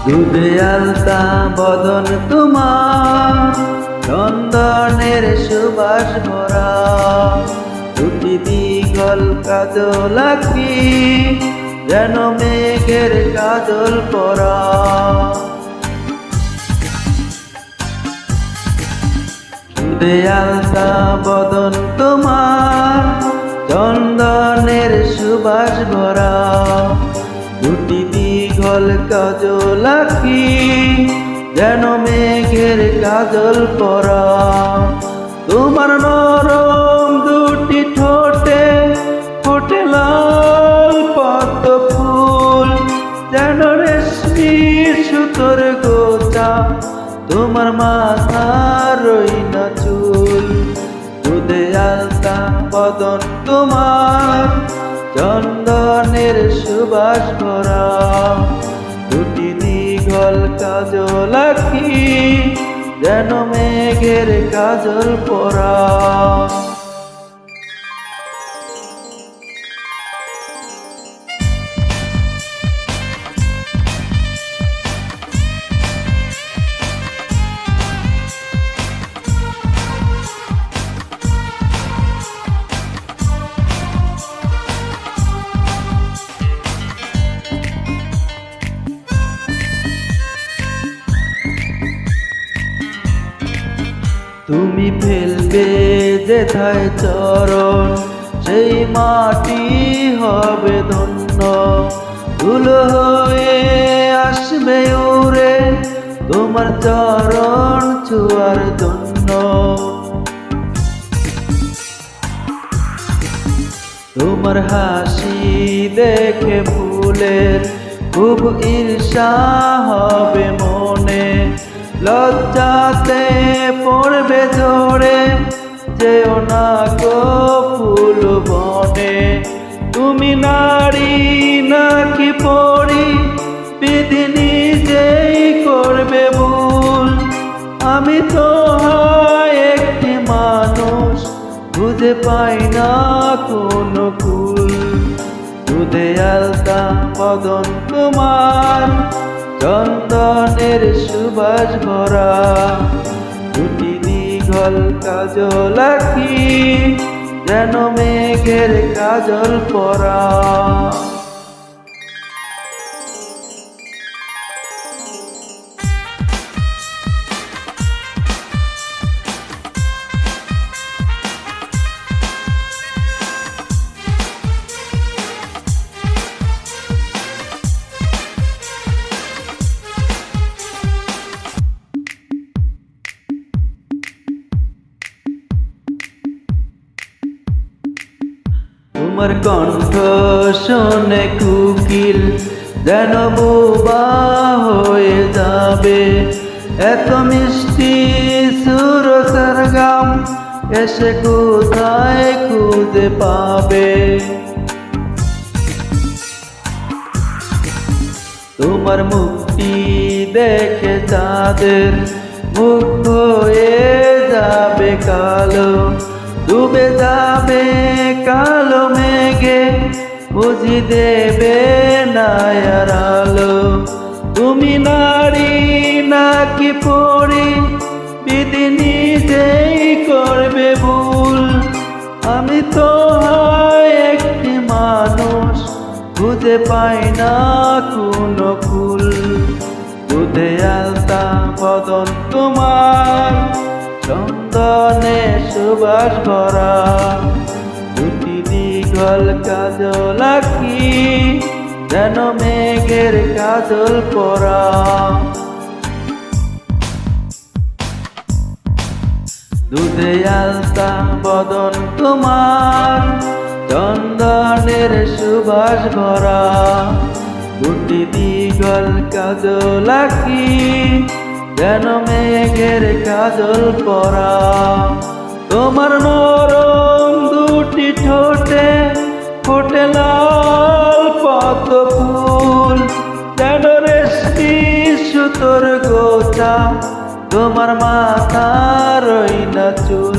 দুধে আলতা বদন তোমার, চন্দনের সুবাস ভরা, দুটি দীঘল কাজল আঁকি, যেন মেঘের কাজল পরা। দুধে আলতা বদন তোমার, চন্দনের সুবাস ভরা, দুটি দীঘল কাজল আঁকি, যেন মেঘের কাজল পরা। তোমার নরম দুটি ঠোঁটে ফোটে লাল পদ্ম ফুল, যেন রেশমি সুতোর গোছা, তোমার মাথার রইনা চুল। দুধে আলতা বদন তোমার, চন্দনের সুবাস ভরা, দুটি দীঘল কাজল আঁকি, যেন মেঘের কাজল পরা। তুমি ফেলবে যেথায় চরণ, সেই মাটি হবে ধন্য, ধুলো হয়ে আসবে উড়ে তোমার চরণ ছোঁয়ার জন্য। তোমার হাসি দেখে ফুলের খুব ঈর্ষা হবে মনে, লজ্জাতে পড়বে ঝরে, যেও না গো ফুল বনে। তুমি নারী নাকি পরি, বিধি নিজেই করবে ভুল, আমি তো হয় একটি মানুষ, খুঁজে পাই না কোনো কুল। দুধে আলতা বদন তোমার, চন্দনের সুবাস ভরা, দুটি দীঘল কাজল আঁকি, যেন মেঘের কাজল পরা। তোমার কণ্ঠ শোনে কুকিল, যেন বোবা হয়ে যাবে, এত মিষ্টি সুর সরগম এসে কোথায় খুঁজে পাবে। তোমার মুক্তি দেখে চাঁদের মুখ হয়ে যাবে কালো, ডুবে যাবে কালো মেঘে, বুঝি দেবে না আর আলো। তুমি নারী নাকি পরি, বিধি নিজেই করবে ভুল, আমি তো হয় একটি মানুষ, খুঁজে পাই না কোনো কুল। দুধে আলতা বদন তোমার, চন্দনে সুবাস ভরা, দুটি দীঘল কাজল আঁকি, যেন মেঘের কাজল পরা। দুধে আলতা বদন তোমার, চন্দনের সুবাস ভরা, দুটি দীঘল কাজল আঁকি, যেন মেঘের কাজল পরা। তোমার নরম দুটি ঠোঁটে ফোটে লাল পদ্ম ফুল, যেন রেশমি সুতোর গোছা, তোমার মাথার রইনা চুল।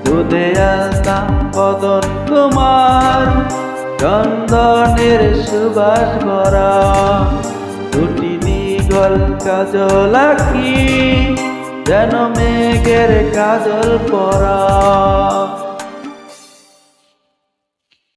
দুধে আলতা বদন তোমার, চন্দনের সুবাস ভরা, দুটি দিগল কাজল আঁকি যেন মেঘের কাজল পরা।